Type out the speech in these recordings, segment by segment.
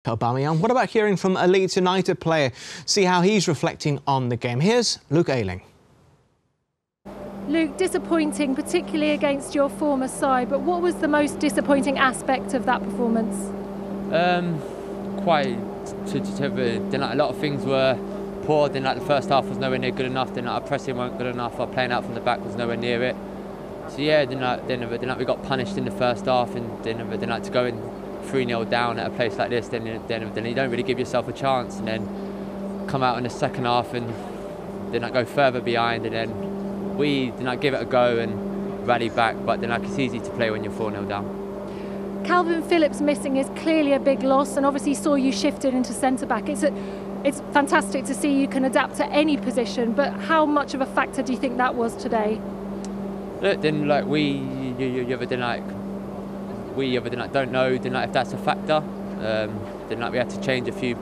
Aubameyang. What about hearing from a Leeds United player? See how he's reflecting on the game. Here's Luke Ayling. Luke, disappointing, particularly against your former side, but what was the most disappointing aspect of that performance? A lot of things were poor. Then, the first half was nowhere near good enough. Then, our pressing weren't good enough. Our playing out from the back was nowhere near it. So yeah, then we got punished in the first half, and then to go in 3-0 down at a place like this, then you don't really give yourself a chance, and then come out in the second half and then go further behind, and then we give it a go and rally back. But then it's easy to play when you're 4-0 down. Calvin Phillips missing is clearly a big loss, and obviously saw you shifted into centre-back. It's fantastic to see you can adapt to any position, but how much of a factor do you think that was today? Look, then we don't know if that's a factor. Then we had to change a few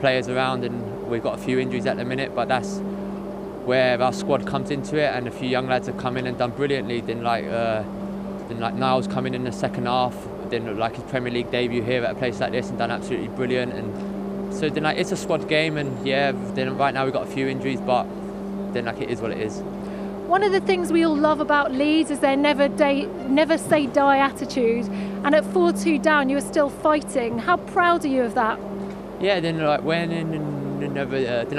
players around, and we've got a few injuries at the minute, but that's where our squad comes into it, and a few young lads have come in and done brilliantly. Then Niles come in the second half, then his Premier League debut here at a place like this and done absolutely brilliant. And so then it's a squad game, and yeah, then right now we've got a few injuries, but then it is what it is. One of the things we all love about Leeds is their never say die attitude, and at 4-2 down you were still fighting. How proud are you of that? Yeah, then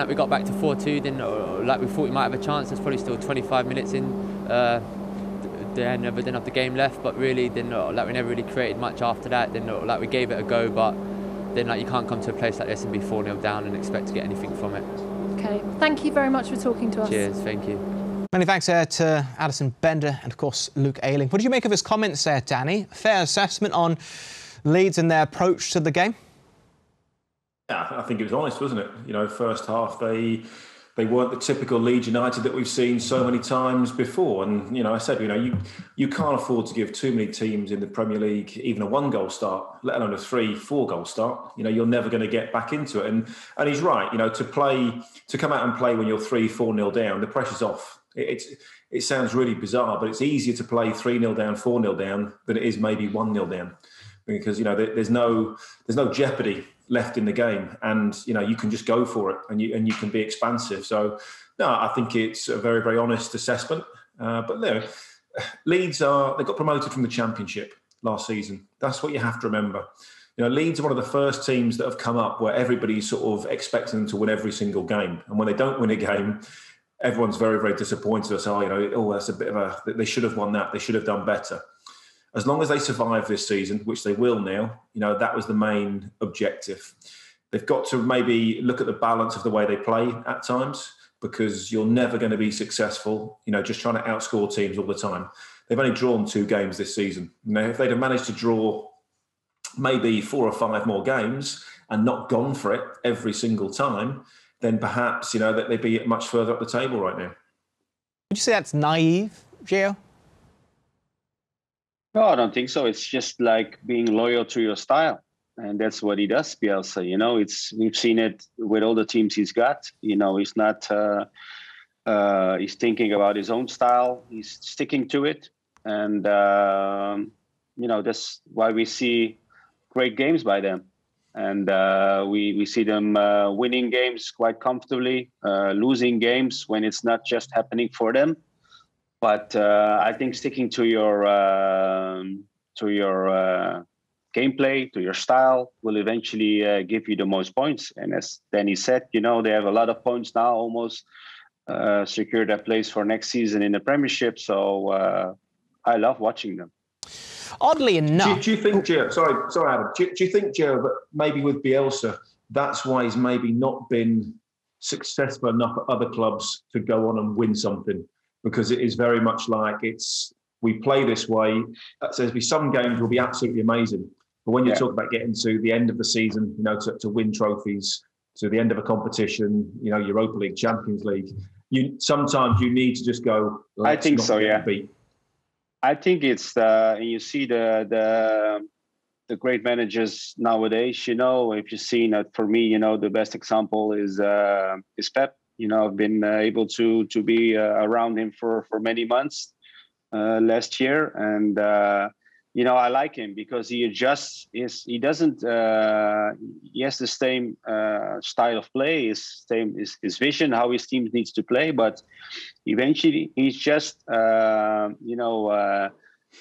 we got back to 4-2, then we thought we might have a chance. There's probably still 25 minutes in then of the game left, but really then we never really created much after that. Then we gave it a go, but then you can't come to a place like this and be 4-0 down and expect to get anything from it. Okay, thank you very much for talking to us. Cheers, thank you. Many thanks to Addison Bender and, of course, Luke Ayling. What did you make of his comments there, Danny? Fair assessment on Leeds and their approach to the game? Yeah, I think it was honest, wasn't it? First half, they weren't the typical Leeds United that we've seen so many times before. And, I said, you can't afford to give too many teams in the Premier League even a 1-goal start, let alone a 3-4 goal start. You're never going to get back into it. And he's right, to come out and play when you're 3-4-0 down, the pressure's off. It sounds really bizarre, but it's easier to play 3-0 down, 4-0 down than it is maybe 1-0 down, because there's no jeopardy left in the game, and you can just go for it, and you can be expansive. So no, I think it's a very, very honest assessment. But Leeds they got promoted from the Championship last season. That's what you have to remember. Leeds are one of the first teams that have come up where everybody's sort of expecting them to win every single game, and when they don't win a game, everyone's very, very disappointed. That's a bit of they should have won that. They should have done better. As long as they survive this season, which they will now, that was the main objective. They've got to maybe look at the balance of the way they play at times, because you're never going to be successful, just trying to outscore teams all the time. They've only drawn 2 games this season. If they'd have managed to draw maybe 4 or 5 more games and not gone for it every single time, then perhaps, that they'd be much further up the table right now. Would you say that's naive, Gio? No, I don't think so. It's just like being loyal to your style. And that's what he does, Bielsa. We've seen it with all the teams he's got. He's not, he's thinking about his own style. He's sticking to it. And, that's why we see great games by them. And we see them winning games quite comfortably, losing games when it's not just happening for them. But I think sticking to your gameplay, to your style, will eventually give you the most points. And as Danny said, they have a lot of points now, almost secured their place for next season in the Premiership. So I love watching them. Oddly enough, do you think, Gio? Sorry, Adam. Do you think, Gio, that maybe with Bielsa, that's why he's maybe not been successful enough at other clubs to go on and win something? Because it is very much like we play this way. So there'll be some games will be absolutely amazing, but when you talk about getting to the end of the season, to win trophies, to the end of a competition, Europa League, Champions League, sometimes you need to just go. I think so. Yeah. Beat. I think it's you see the great managers nowadays. If you've seen it, for me, the best example is Pep. I've been able to be around him for many months last year, and I like him because he adjusts. He doesn't. He has the same style of play, his vision, how his team needs to play. But eventually, he's just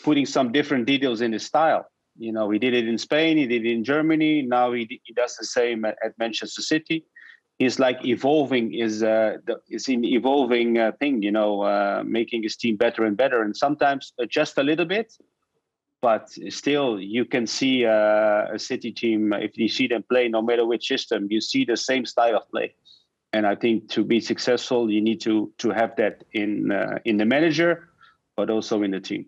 putting some different details in his style. He did it in Spain, he did it in Germany. Now he does the same at Manchester City. He's like evolving. Is an evolving thing. Making his team better and better, and sometimes adjust a little bit. But still, you can see a City team, if you see them play, no matter which system, you see the same style of play. And I think to be successful, you need to have that in the manager, but also in the team.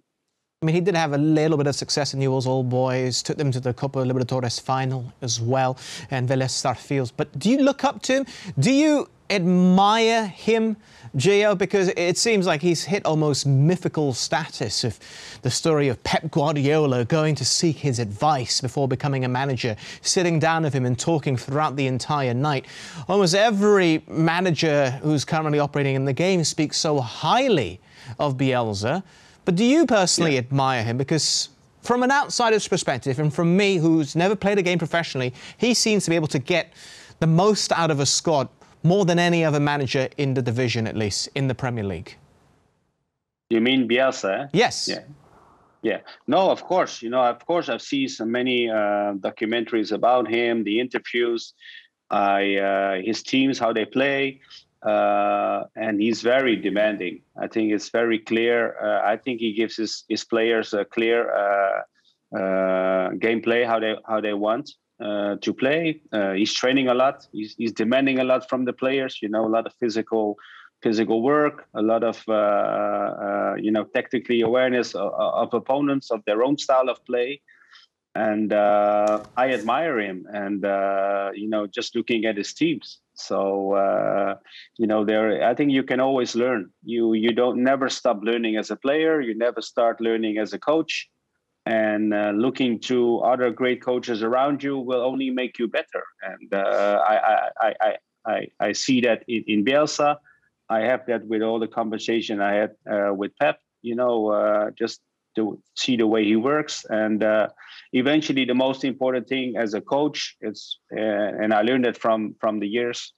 I mean, he did have a little bit of success in Newell's Old Boys, took them to the Copa Libertadores final as well, and Vélez Sarsfields. But do you look up to him? Do you admire him, Gio? Because it seems like he's hit almost mythical status of the story of Pep Guardiola going to seek his advice before becoming a manager, sitting down with him and talking throughout the entire night. Almost every manager who's currently operating in the game speaks so highly of Bielsa. But do you personally admire him? Because from an outsider's perspective, and from me, who's never played a game professionally, he seems to be able to get the most out of a squad more than any other manager in the division, at least, in the Premier League. You mean Bielsa? Yes. Yeah. No, of course. I've seen so many documentaries about him, the interviews, his teams, how they play. And he's very demanding. I think it's very clear. I think he gives his players a clear gameplay, how they want to play. He's training a lot. He's demanding a lot from the players. A lot of physical work, a lot of tactically awareness of opponents, of their own style of play. And I admire him. And just looking at his teams. So I think you can always learn. You don't never stop learning as a player. You never start learning as a coach. And looking to other great coaches around you will only make you better. And I see that in Bielsa. I have that with all the conversation I had with Pep. Just to see the way he works. And eventually, the most important thing as a coach is, and I learned that from the years,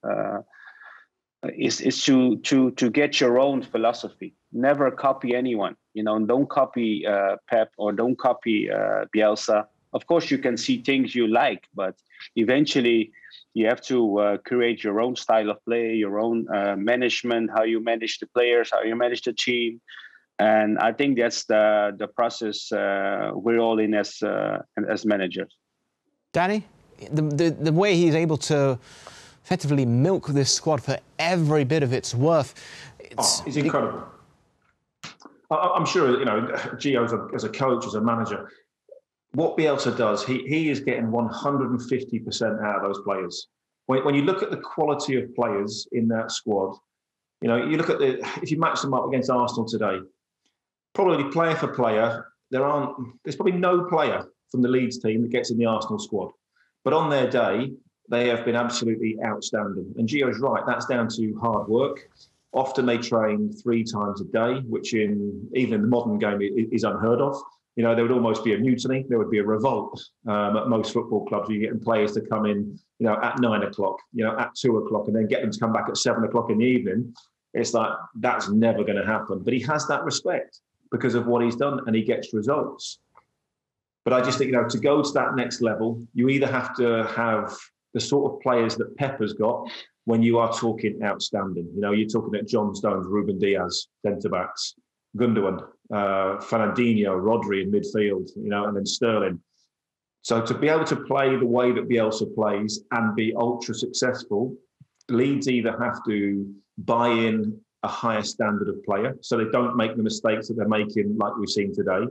is to get your own philosophy. Never copy anyone. Don't copy Pep or don't copy Bielsa. Of course, you can see things you like, but eventually you have to create your own style of play, your own management, how you manage the players, how you manage the team. And I think that's the process we're all in as managers. Danny, the way he's able to effectively milk this squad for every bit of its worth, it's incredible. I'm sure, Gio, as a coach, as a manager, what Bielsa does, he is getting 150% out of those players. When you look at the quality of players in that squad, you look at if you match them up against Arsenal today, probably player for player, there's probably no player from the Leeds team that gets in the Arsenal squad. But on their day, they have been absolutely outstanding. And Gio's right, that's down to hard work. Often they train 3 times a day, which even in the modern game is unheard of. There would almost be a mutiny. There would be a revolt at most football clubs. You're getting players to come in, at 9 o'clock, at 2 o'clock, and then get them to come back at 7 o'clock in the evening. It's like, that's never going to happen. But he has that respect because of what he's done, and he gets results. But I just think, to go to that next level, you either have to have the sort of players that Pepper's got when you are talking outstanding. You're talking at John Stones, Ruben Diaz, centre-backs, Gundogan, Fernandinho, Rodri in midfield, and then Sterling. So to be able to play the way that Bielsa plays and be ultra successful, Leeds either have to buy in a higher standard of player so they don't make the mistakes that they're making like we've seen today,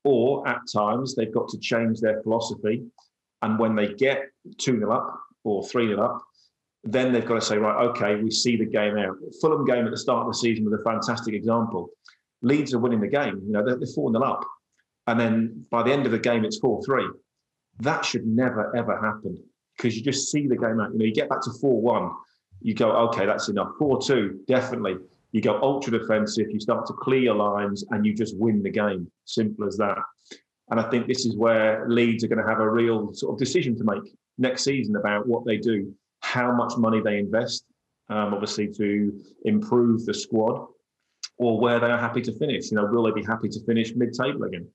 or at times they've got to change their philosophy. And when they get 2-0 up or 3-0 up, then they've got to say, right, okay, we see the game out. Fulham game at the start of the season was a fantastic example. Leeds are winning the game. They're 4-0 up. And then by the end of the game, it's 4-3. That should never, ever happen because you just see the game out. You get back to 4-1. You go, okay, that's enough. 4-2, definitely. You go ultra defensive. You start to clear your lines and you just win the game. Simple as that. And I think this is where Leeds are going to have a real sort of decision to make next season about what they do, how much money they invest, obviously to improve the squad, or where they are happy to finish. Will they be happy to finish mid-table again?